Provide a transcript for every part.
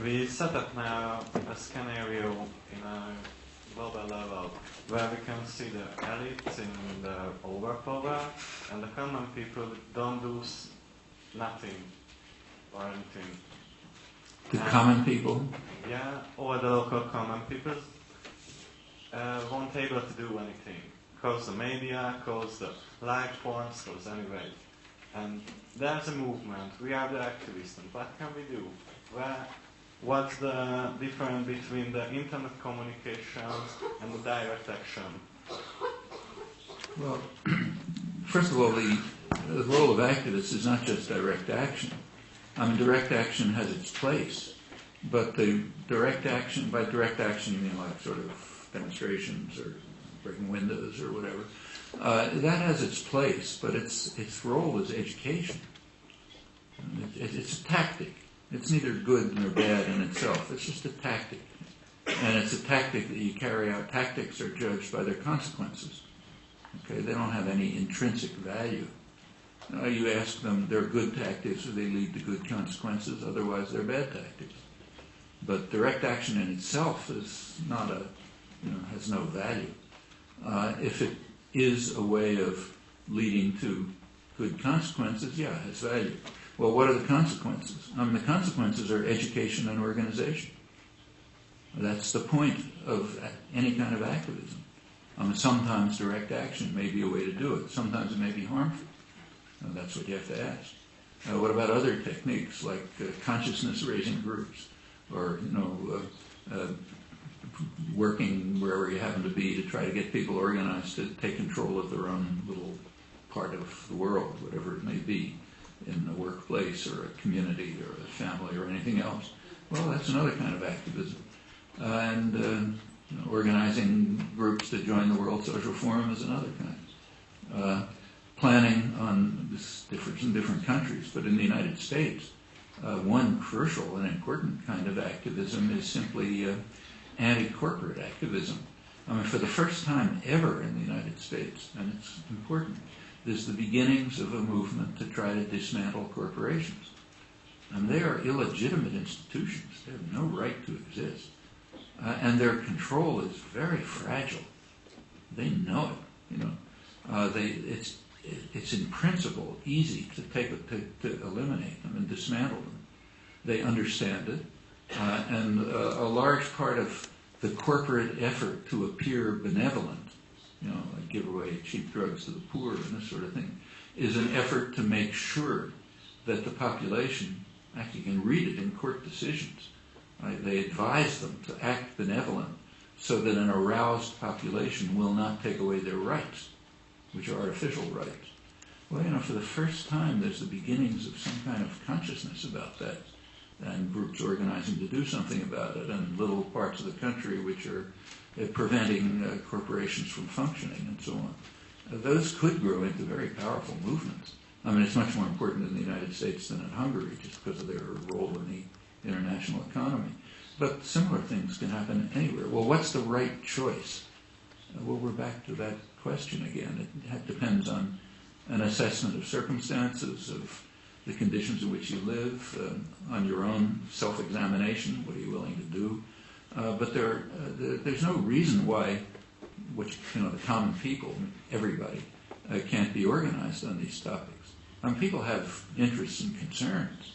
We set up now a scenario in a global level where we can see the elites in the overpower and the common people don't do nothing or anything. The common people? Yeah, or the local common people won't able to do anything. Cause the media, cause the life forms, cause anyway. And there's a movement, we are the activists, and what can we do? What's the difference between the internet communications and the direct action? Well, first of all, the role of activists is not just direct action. I mean, direct action has its place, but the direct action, by direct action you mean like sort of demonstrations or breaking windows or whatever, that has its place, but its role is education. It's a tactic. It's neither good nor bad in itself. It's just a tactic. And it's a tactic that you carry out. Tactics are judged by their consequences. Okay, they don't have any intrinsic value. You ask them, they're good tactics, or they lead to good consequences, otherwise they're bad tactics. But direct action in itself is not has no value. If it is a way of leading to good consequences, yeah, it has value. Well, what are the consequences? The consequences are education and organization. That's the point of any kind of activism. Sometimes direct action may be a way to do it. Sometimes it may be harmful. That's what you have to ask. What about other techniques like consciousness-raising groups, or working wherever you happen to be to try to get people organized to take control of their own little part of the world, whatever it may be, in a workplace or a community or a family or anything else? Well, that's another kind of activism. Organizing groups to join the World Social Forum is another kind. Planning on this differs in different countries, but in the United States, one crucial and important kind of activism is simply anti-corporate activism. For the first time ever in the United States, and it's important, there's the beginnings of a movement to try to dismantle corporations. They are illegitimate institutions. They have no right to exist. And their control is very fragile. They know it. It's in principle easy to eliminate them and dismantle them. They understand it. And a large part of the corporate effort to appear benevolent, like give away cheap drugs to the poor and this sort of thing, is an effort to make sure that the population, actually you can read it in court decisions, right? They advise them to act benevolent so that an aroused population will not take away their rights, which are artificial rights. Well, for the first time there's the beginnings of some kind of consciousness about that, and groups organizing to do something about it, and little parts of the country which are preventing corporations from functioning and so on. Those could grow into very powerful movements. It's much more important in the United States than in Hungary, just because of their role in the international economy. But similar things can happen anywhere. Well, what's the right choice? Well, we're back to that question again. It depends on an assessment of circumstances, of the conditions in which you live, on your own self-examination, what are you willing to do. But there's no reason why the common people, everybody, can't be organized on these topics. People have interests and concerns,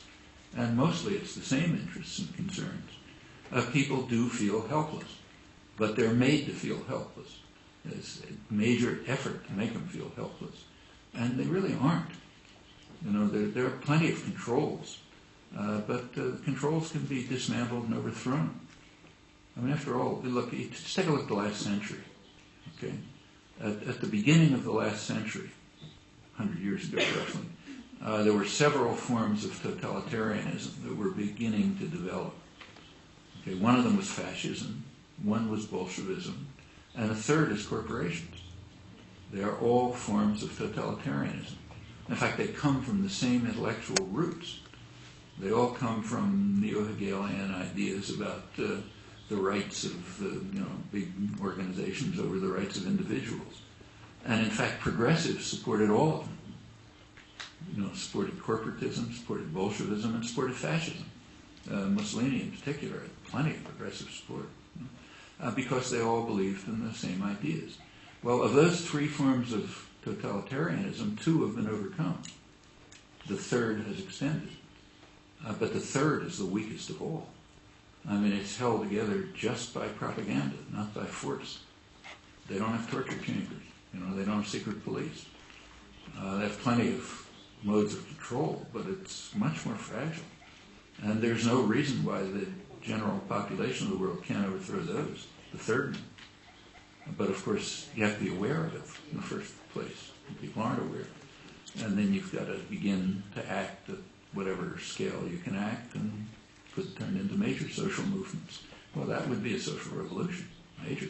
and mostly it's the same interests and concerns. People do feel helpless, but they're made to feel helpless. There's a major effort to make them feel helpless, and they really aren't. There are plenty of controls, but controls can be dismantled and overthrown. After all, just take a look at the last century. Okay, at the beginning of the last century, 100 years ago roughly, there were several forms of totalitarianism that were beginning to develop. Okay, one of them was fascism, one was Bolshevism, and a third is corporations. They are all forms of totalitarianism. In fact, they come from the same intellectual roots. They all come from neo-Hegelian ideas about the rights of big organizations over the rights of individuals. And in fact, progressives supported all of them. Supported corporatism, supported Bolshevism, and supported fascism. Mussolini in particular had plenty of progressive support, because they all believed in the same ideas. Well, of those three forms of totalitarianism, two have been overcome. The third has extended. But the third is the weakest of all. I mean, it's held together just by propaganda, not by force. They don't have torture chambers. They don't have secret police. They have plenty of modes of control, but it's much more fragile. And there's no reason why the general population of the world can't overthrow those, the third one. But of course, you have to be aware of it in the first place. People aren't aware. And then you've got to begin to act at whatever scale you can act and turn into major social movements. Well, that would be a social revolution, major.